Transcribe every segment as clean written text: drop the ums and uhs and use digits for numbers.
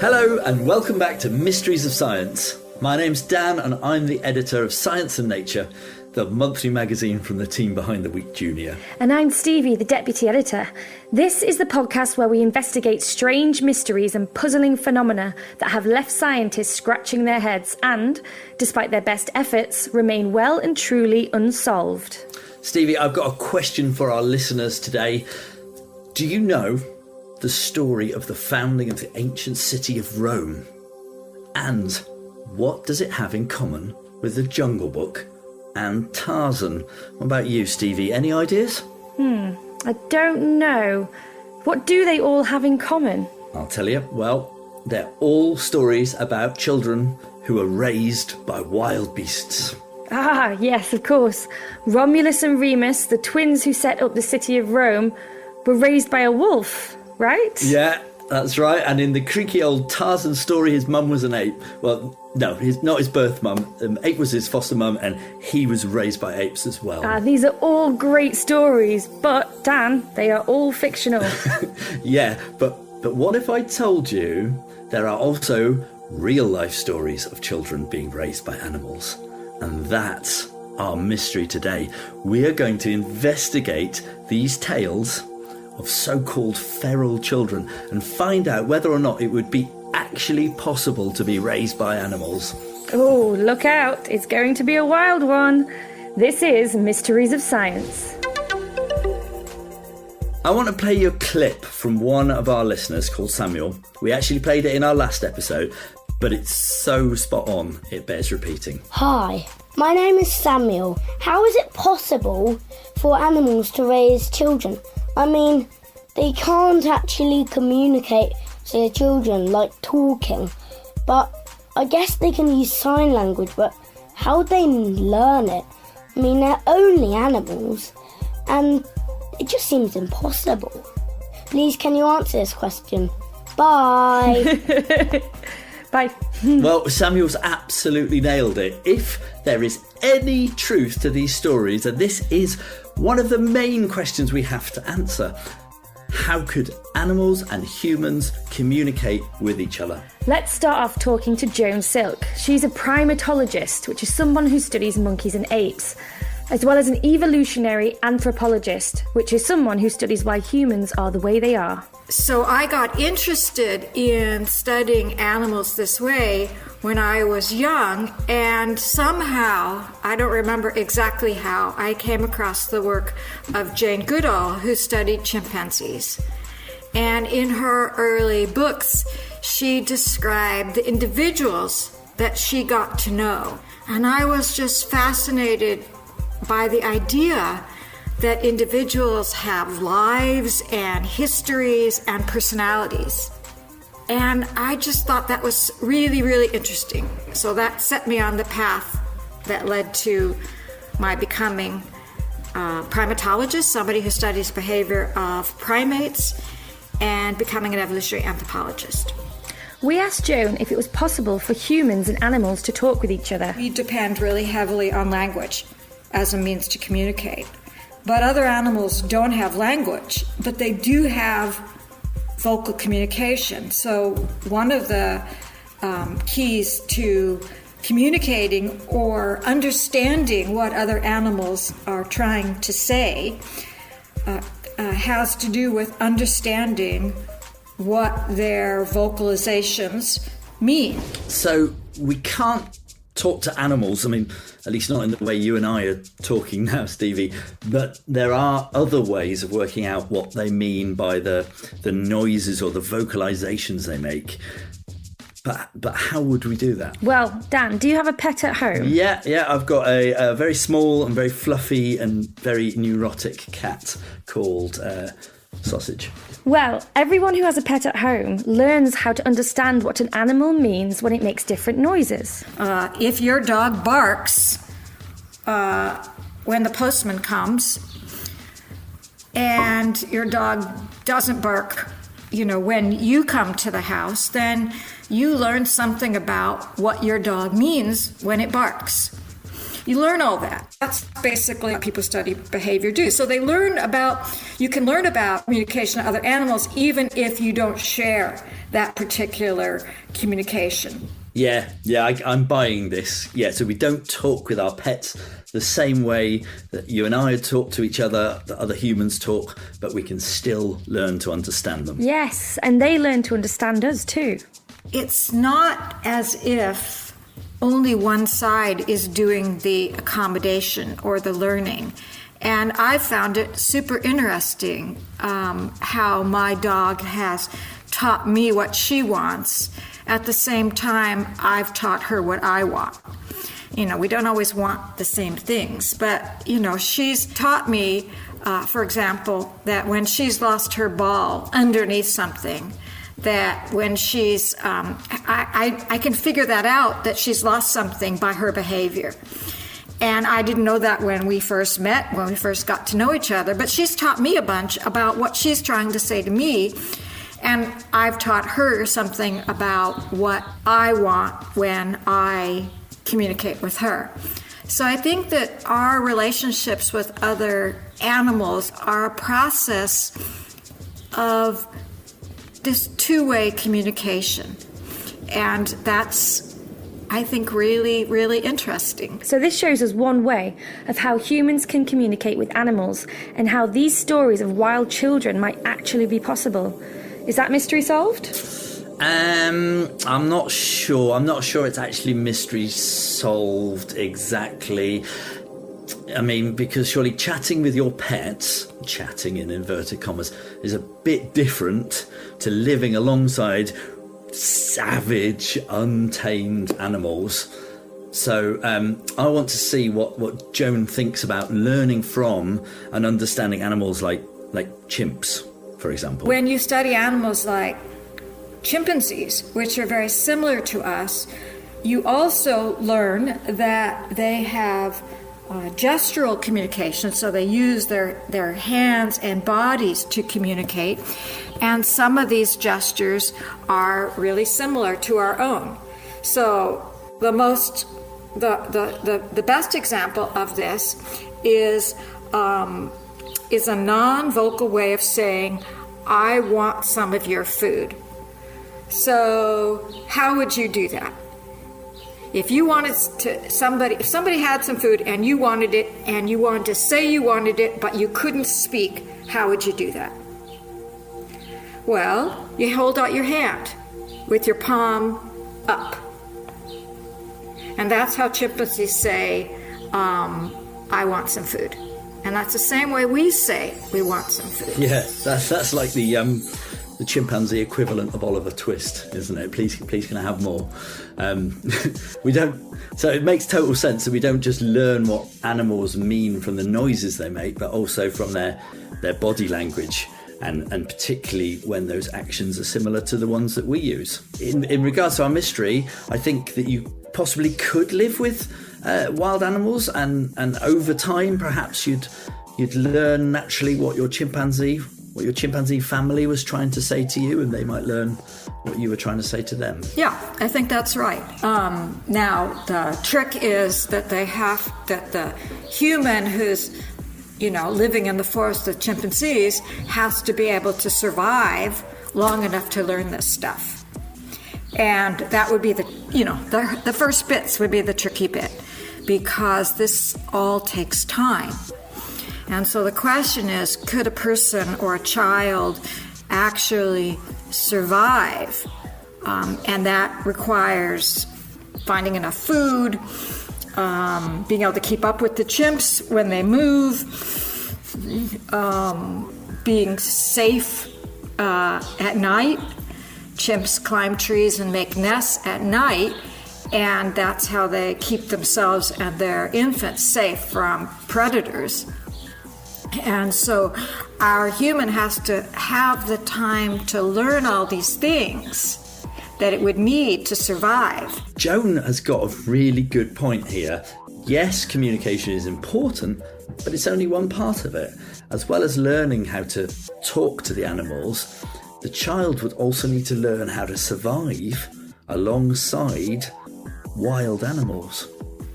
Hello and welcome back to Mysteries of Science. My name's Dan and I'm the editor of Science and Nature, the monthly magazine from the team behind the Week Junior. And I'm Stevie, the deputy editor. This is the podcast where we investigate strange mysteries and puzzling phenomena that have left scientists scratching their heads and, despite their best efforts, remain well and truly unsolved. Stevie, I've got a question for our listeners today. Do you know the story of the founding of the ancient city of Rome? And what does it have in common with the Jungle Book and Tarzan? What about you, Stevie? Any ideas? I don't know. What do they all have in common? I'll tell you. Well, they're all stories about children who are raised by wild beasts. Ah, yes, of course. Romulus and Remus, the twins who set up the city of Rome, were raised by a wolf, right? Yeah, that's right. And in the creaky old Tarzan story, his mum was an ape. Well, no, not his birth mum. Ape was his foster mum, and he was raised by apes as well. These are all great stories, but, Dan, they are all fictional. Yeah, but what if I told you there are also real-life stories of children being raised by animals? And that's our mystery today. We are going to investigate these tales of so-called feral children and find out whether or not it would be actually possible to be raised by animals. Oh, look out. It's going to be a wild one. This is Mysteries of Science. I want to play you a clip from one of our listeners called Samuel. We actually played it in our last episode, but it's so spot on, it bears repeating. Hi, my name is Samuel. How is it possible for animals to raise children? I mean, they can't actually communicate to their children like talking, but I guess they can use sign language, but how would they learn it? I mean, they're only animals, and it just seems impossible. Please, can you answer this question? Bye. Bye. Well, Samuel's absolutely nailed it. If there is any truth to these stories, and this is one of the main questions we have to answer, how could animals and humans communicate with each other? Let's start off talking to Joan Silk. She's a primatologist, which is someone who studies monkeys and apes, as well as an evolutionary anthropologist, which is someone who studies why humans are the way they are. So I got interested in studying animals this way when I was young, and somehow, I don't remember exactly how, I came across the work of Jane Goodall, who studied chimpanzees. And in her early books, she described the individuals that she got to know. And I was just fascinated by the idea that individuals have lives and histories and personalities. And I just thought that was really, really interesting. So that set me on the path that led to my becoming a primatologist, somebody who studies behavior of primates, and becoming an evolutionary anthropologist. We asked Joan if it was possible for humans and animals to talk with each other. We depend really heavily on language as a means to communicate. But other animals don't have language, but they do have vocal communication. So one of the keys to communicating or understanding what other animals are trying to say has to do with understanding what their vocalizations mean. So we can't talk to animals, I mean, at least not in the way you and I are talking now, Stevie, but there are other ways of working out what they mean by the noises or the vocalizations they make. But how would we do that? Well, Dan, do you have a pet at home? Yeah, I've got a very small and very fluffy and very neurotic cat called Sausage. Well, everyone who has a pet at home learns how to understand what an animal means when it makes different noises. If your dog barks when the postman comes, and your dog doesn't bark, when you come to the house, then you learn something about what your dog means when it barks. You learn all that. That's basically what people study behavior do. So you can learn about communication of other animals even if you don't share that particular communication. Yeah, I'm buying this. Yeah, so we don't talk with our pets the same way that you and I talk to each other, that other humans talk, but we can still learn to understand them. Yes, and they learn to understand us too. It's not as if only one side is doing the accommodation or the learning. And I found it super interesting how my dog has taught me what she wants. At the same time, I've taught her what I want. We don't always want the same things, but, she's taught me, for example, that when she's lost her ball underneath something, that when she's, I can figure that out, that she's lost something by her behavior. And I didn't know that when we first met, when we first got to know each other, but she's taught me a bunch about what she's trying to say to me. And I've taught her something about what I want when I communicate with her. So I think that our relationships with other animals are a process of this two-way communication. And that's, I think, really, really interesting. So this shows us one way of how humans can communicate with animals and how these stories of wild children might actually be possible. Is that mystery solved? I'm not sure. I'm not sure it's actually mystery solved exactly. I mean, because surely chatting with your pets, chatting in inverted commas, is a bit different to living alongside savage, untamed animals. So I want to see what Joan thinks about learning from and understanding animals like chimps, for example. When you study animals like chimpanzees, which are very similar to us, you also learn that they have gestural communication, so they use their hands and bodies to communicate, and some of these gestures are really similar to our own. So the best example of this is a non-vocal way of saying, "I want some of your food." So how would you do that? If you wanted if somebody had some food and you wanted it, and you wanted to say you wanted it, but you couldn't speak, how would you do that? Well, you hold out your hand with your palm up. And that's how chimpanzees say, I want some food. And that's the same way we say we want some food. Yeah, that's like the chimpanzee equivalent of Oliver Twist, isn't it? Please can I have more? We don't. So it makes total sense that we don't just learn what animals mean from the noises they make, but also from their body language, and particularly when those actions are similar to the ones that we use. In regards to our mystery, I think that you possibly could live with wild animals, and over time perhaps you'd learn naturally what your chimpanzee family was trying to say to you, and they might learn what you were trying to say to them. Yeah, I think that's right. Now, the trick is that the human who's, living in the forest with chimpanzees has to be able to survive long enough to learn this stuff. And that would be the first bits would be the tricky bit, because this all takes time. And so the question is, could a person or a child actually survive? And that requires finding enough food, being able to keep up with the chimps when they move, being safe at night. Chimps climb trees and make nests at night, and that's how they keep themselves and their infants safe from predators. And so our human has to have the time to learn all these things that it would need to survive. Joan has got a really good point here. Yes, communication is important, but it's only one part of it. As well as learning how to talk to the animals, the child would also need to learn how to survive alongside wild animals.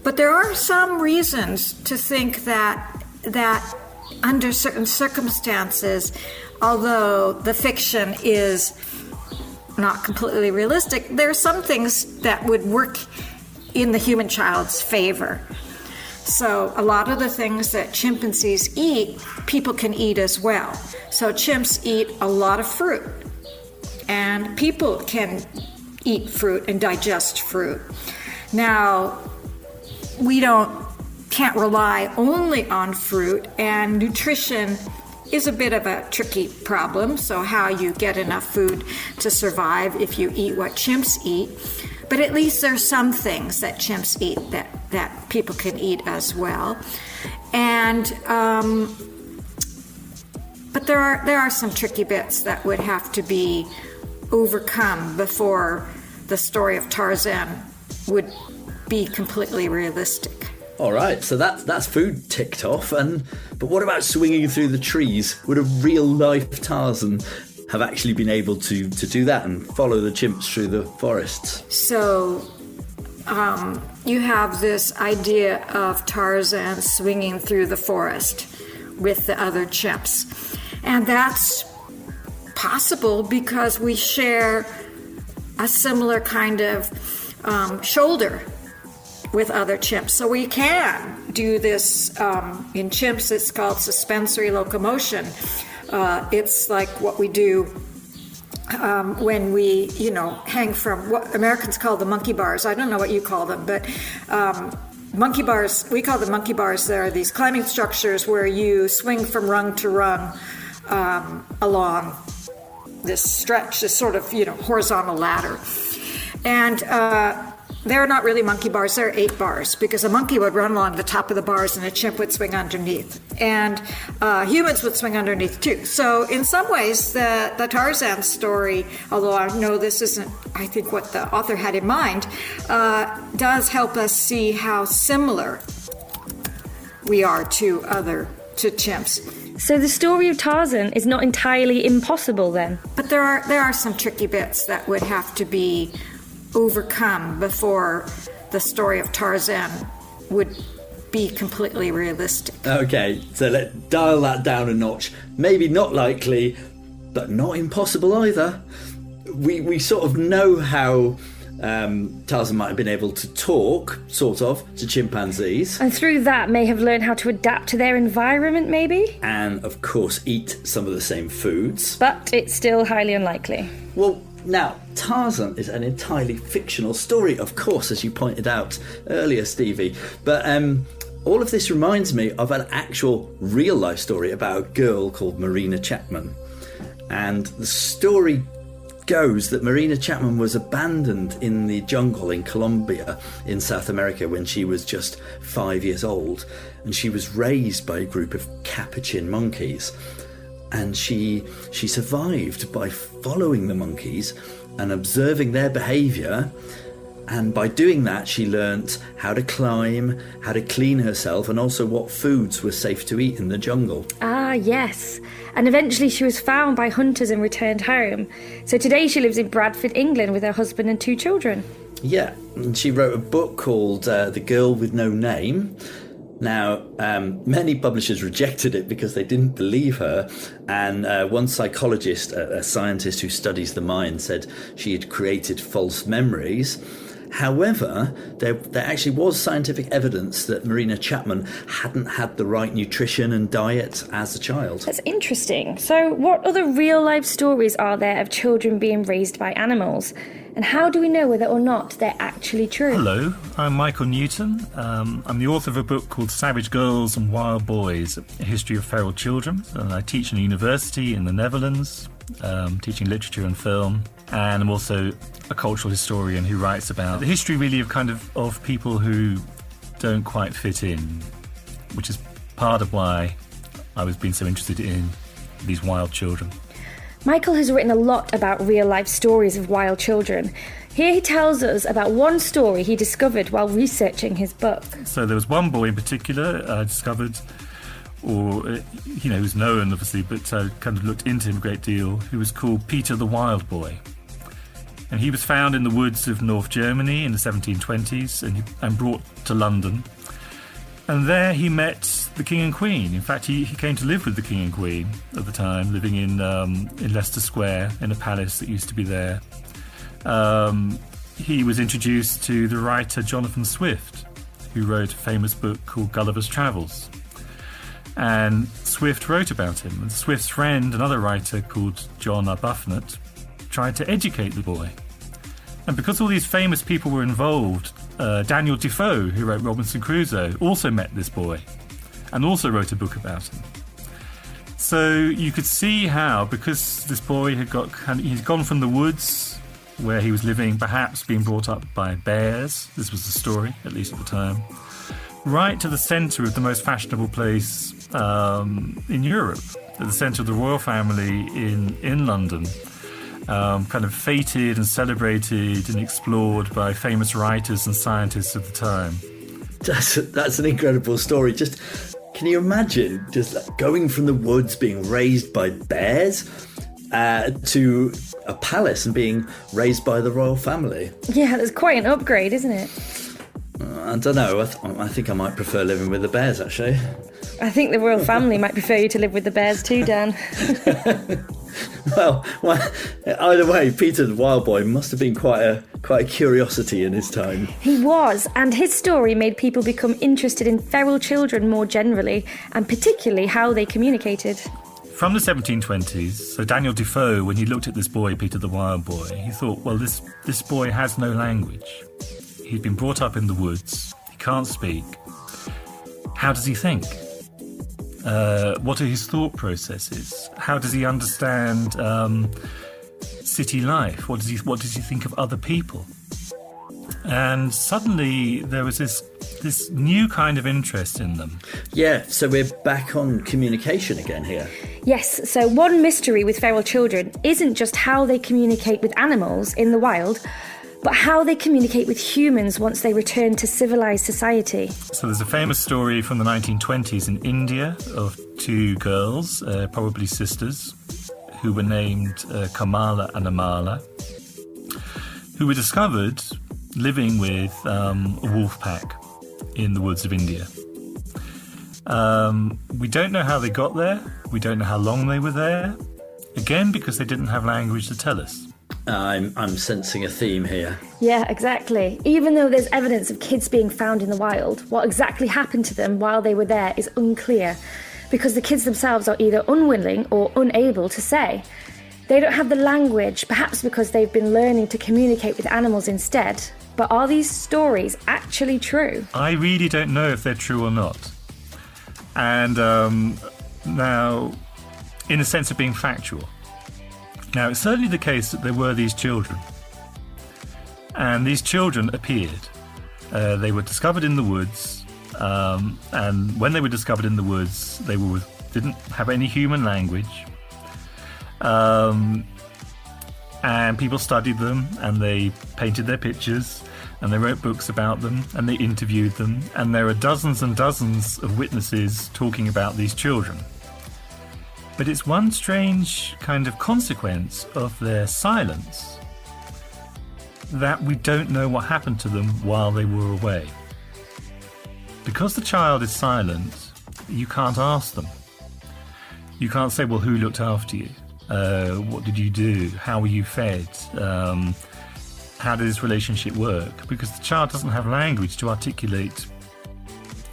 But there are some reasons to think that under certain circumstances, although the fiction is not completely realistic, there are some things that would work in the human child's favor. So a lot of the things that chimpanzees eat, people can eat as well. So chimps eat a lot of fruit, and people can eat fruit and digest fruit. Now, we can't rely only on fruit, and nutrition is a bit of a tricky problem, so how you get enough food to survive if you eat what chimps eat. But at least there's some things that chimps eat that people can eat as well. And but there are some tricky bits that would have to be overcome before the story of Tarzan would be completely realistic. All right, so that's food ticked off. But what about swinging through the trees? Would a real-life Tarzan have actually been able to do that and follow the chimps through the forests? So you have this idea of Tarzan swinging through the forest with the other chimps. And that's possible because we share a similar kind of shoulder with other chimps. So we can do this in chimps. It's called suspensory locomotion. It's like what we do when we, hang from what Americans call the monkey bars. I don't know what you call them, but monkey bars, we call them monkey bars. There are these climbing structures where you swing from rung to rung along this stretch, this sort of, horizontal ladder. And they're not really monkey bars, they're 8 bars, because a monkey would run along the top of the bars and a chimp would swing underneath. And humans would swing underneath too. So in some ways, the Tarzan story, although I know this isn't, I think, what the author had in mind, does help us see how similar we are to chimps. So the story of Tarzan is not entirely impossible then? But there are some tricky bits that would have to be overcome before the story of Tarzan would be completely realistic. Okay, so let's dial that down a notch. Maybe not likely, but not impossible either. We sort of know how Tarzan might have been able to talk, sort of, to chimpanzees. And through that may have learned how to adapt to their environment, maybe? And, of course, eat some of the same foods. But it's still highly unlikely. Well, now, Tarzan is an entirely fictional story, of course, as you pointed out earlier, Stevie. But all of this reminds me of an actual real-life story about a girl called Marina Chapman. And the story goes that Marina Chapman was abandoned in the jungle in Colombia in South America when she was just 5 years old, and she was raised by a group of capuchin monkeys, and she survived by following the monkeys and observing their behaviour, and by doing that she learnt how to climb, how to clean herself, and also what foods were safe to eat in the jungle. Ah, yes. And eventually she was found by hunters and returned home. So today she lives in Bradford, England with her husband and 2 children. Yeah, and she wrote a book called The Girl with No Name. Now, many publishers rejected it because they didn't believe her, and one psychologist, a scientist who studies the mind, said she had created false memories. However, there actually was scientific evidence that Marina Chapman hadn't had the right nutrition and diet as a child. That's interesting. So what other real-life stories are there of children being raised by animals? And how do we know whether or not they're actually true? Hello, I'm Michael Newton. I'm the author of a book called Savage Girls and Wild Boys, A History of Feral Children. And I teach in a university in the Netherlands, teaching literature and film. And I'm also a cultural historian who writes about the history really of people who don't quite fit in, which is part of why I was being so interested in these wild children. Michael has written a lot about real-life stories of wild children. Here he tells us about one story he discovered while researching his book. So there was one boy in particular I discovered, or, he was known, obviously, but I kind of looked into him a great deal, who was called Peter the Wild Boy. And he was found in the woods of North Germany in the 1720s and brought to London. And there he met the King and Queen. In fact, he came to live with the King and Queen at the time, living in Leicester Square in a palace that used to be there. He was introduced to the writer Jonathan Swift, who wrote a famous book called Gulliver's Travels. And Swift wrote about him. And Swift's friend, another writer called John Arbuthnot, tried to educate the boy. And because all these famous people were involved, Daniel Defoe, who wrote Robinson Crusoe, also met this boy and also wrote a book about him. So you could see how, because this boy he'd gone from the woods where he was living, perhaps being brought up by bears, this was the story, at least at the time, right to the centre of the most fashionable place in Europe, at the centre of the royal family in London. Kind of feted and celebrated and explored by famous writers and scientists of the time. That's an incredible story. Just, can you imagine just like going from the woods, being raised by bears, to a palace and being raised by the royal family? Yeah, that's quite an upgrade, isn't it? I don't know. I think I might prefer living with the bears, actually. I think the royal family might prefer you to live with the bears too, Dan. Well, either way, Peter the Wild Boy must have been quite a curiosity in his time. He was, and his story made people become interested in feral children more generally, and particularly how they communicated. From the 1720s, so Daniel Defoe, when he looked at this boy, Peter the Wild Boy, he thought, well, this boy has no language. He'd been brought up in the woods. He can't speak. How does he think? What are his thought processes? How does he understand city life? What does he think of other people? And suddenly there was this new kind of interest in them. Yeah, so we're back on communication again here. Yes, so one mystery with feral children isn't just how they communicate with animals in the wild, but how they communicate with humans once they return to civilized society. So there's a famous story from the 1920s in India of two girls, probably sisters, who were named Kamala and Amala, who were discovered living with a wolf pack in the woods of India. We don't know how they got there. We don't know how long they were there. Again, because they didn't have language to tell us. I'm sensing a theme here. Yeah, exactly. Even though there's evidence of kids being found in the wild, what exactly happened to them while they were there is unclear, because the kids themselves are either unwilling or unable to say. They don't have the language, perhaps because they've been learning to communicate with animals instead. But are these stories actually true? I really don't know if they're true or not. And now, in a sense of being factual. Now, it's certainly the case that there were these children. And these children appeared. They were discovered in the woods. And when they were discovered in the woods, they didn't have any human language. And people studied them, and they painted their pictures, and they wrote books about them, and they interviewed them. And there are dozens and dozens of witnesses talking about these children. But it's one strange kind of consequence of their silence that we don't know what happened to them while they were away. Because the child is silent, you can't ask them. You can't say, well, who looked after you? What did you do? How were you fed? How did this relationship work? Because the child doesn't have language to articulate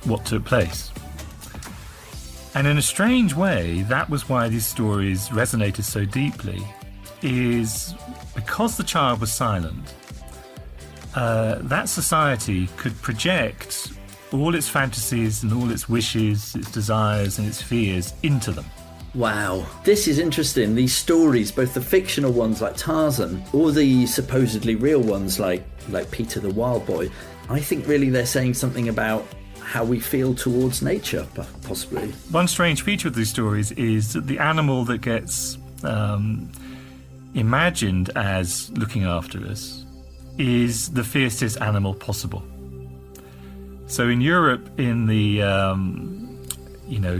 what took place. And in a strange way, that was why these stories resonated so deeply, is because the child was silent, that society could project all its fantasies and all its wishes, its desires and its fears into them. Wow, this is interesting. These stories, both the fictional ones like Tarzan or the supposedly real ones like Peter the Wild Boy, I think really they're saying something about how we feel towards nature, possibly. One strange feature of these stories is that the animal that gets imagined as looking after us is the fiercest animal possible. So in Europe, in the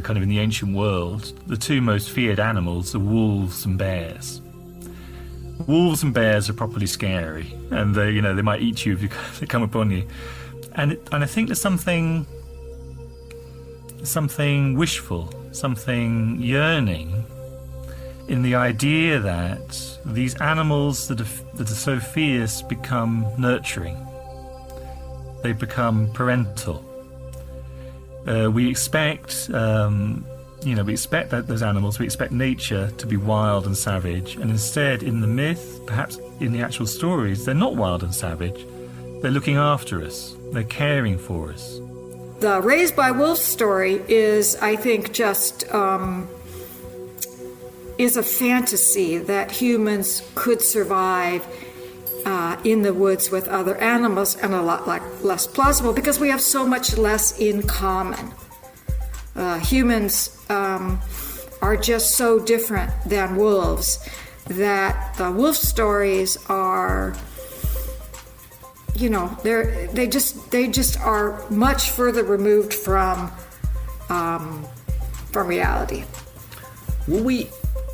kind of in the ancient world, the two most feared animals are wolves and bears. wolves and bears are properly scary, and they might eat you if they come upon you. And I think there's something wishful, something yearning in the idea that these animals that are so fierce become nurturing. They become parental. We expect that those animals, we expect nature to be wild and savage, and instead in the myth, perhaps in the actual stories, they're not wild and savage. They're looking after us. They're caring for us. The Raised by Wolves story is, I think, just is a fantasy that humans could survive in the woods with other animals, and a lot less plausible because we have so much less in common. Humans are just so different than wolves that the wolf stories are, they just are much further removed from reality. Will we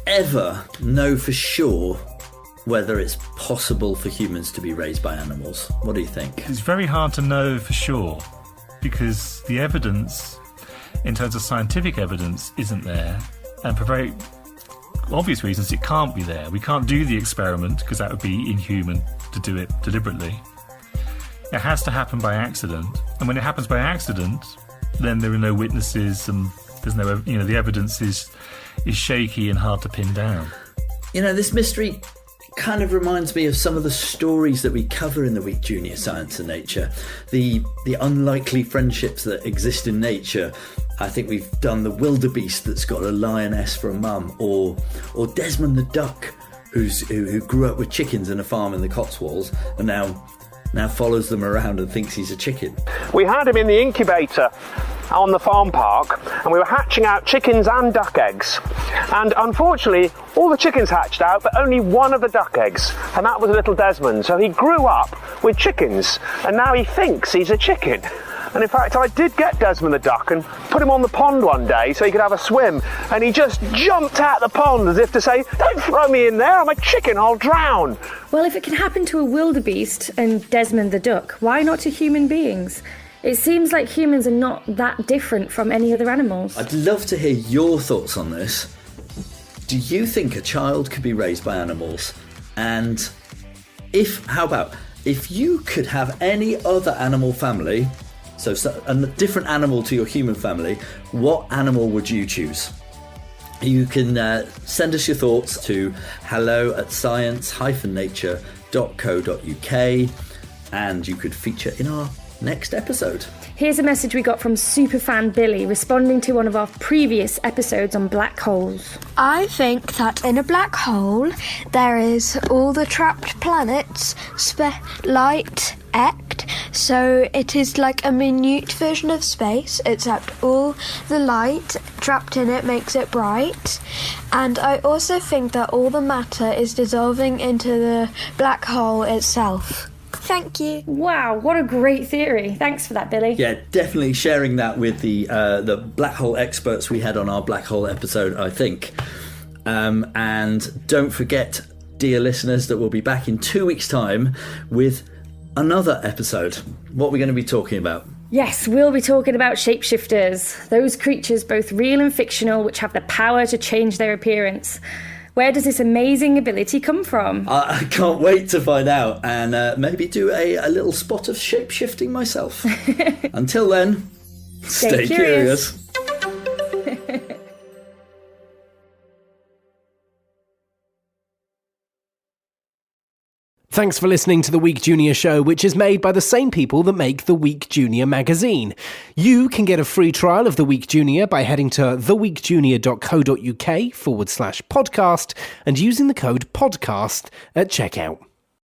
ever know for sure whether it's possible for humans to be raised by animals? What do you think? It's very hard to know for sure because the evidence, in terms of scientific evidence, isn't there. And for very obvious reasons, it can't be there. We can't do the experiment because that would be inhuman to do it deliberately. It has to happen by accident. And when it happens by accident, then there are no witnesses and there's no, the evidence is shaky and hard to pin down. This mystery kind of reminds me of some of the stories that we cover in the week Junior Science and Nature. The unlikely friendships that exist in nature. I think we've done the wildebeest that's got a lioness for a mum, or Desmond the duck, who grew up with chickens in a farm in the Cotswolds and now follows them around and thinks he's a chicken. We had him in the incubator on the farm park, and we were hatching out chickens and duck eggs. And unfortunately, all the chickens hatched out, but only one of the duck eggs, and that was little Desmond. So he grew up with chickens, and now he thinks he's a chicken. And in fact, I did get Desmond the duck and put him on the pond one day so he could have a swim, and he just jumped out the pond as if to say, "Don't throw me in there, I'm a chicken, I'll drown." Well, if it can happen to a wildebeest and Desmond the duck, why not to human beings? It seems like humans are not that different from any other animals. I'd love to hear your thoughts on this. Do you think a child could be raised by animals? And how about if you could have any other animal family, so a different animal to your human family, what animal would you choose? You can send us your thoughts to hello@science-nature.co.uk, and you could feature in our next episode. Here's a message we got from superfan Billy responding to one of our previous episodes on black holes. I think that in a black hole there is all the trapped planets light act, so it is like a minute version of space, except all the light trapped in it makes it bright. And I also think that all the matter is dissolving into the black hole itself. Thank you. Wow, what a great theory. Thanks for that, Billy. Yeah, definitely sharing that with the black hole experts we had on our black hole episode, I think. And don't forget, dear listeners, that we'll be back in 2 weeks' time with another episode. What are we going to be talking about? Yes, we'll be talking about shapeshifters, those creatures both real and fictional which have the power to change their appearance. Where does this amazing ability come from? I can't wait to find out and maybe do a little spot of shape-shifting myself. Until then, stay curious. Thanks for listening to The Week Junior Show, which is made by the same people that make The Week Junior magazine. You can get a free trial of The Week Junior by heading to theweekjunior.co.uk/podcast and using the code podcast at checkout.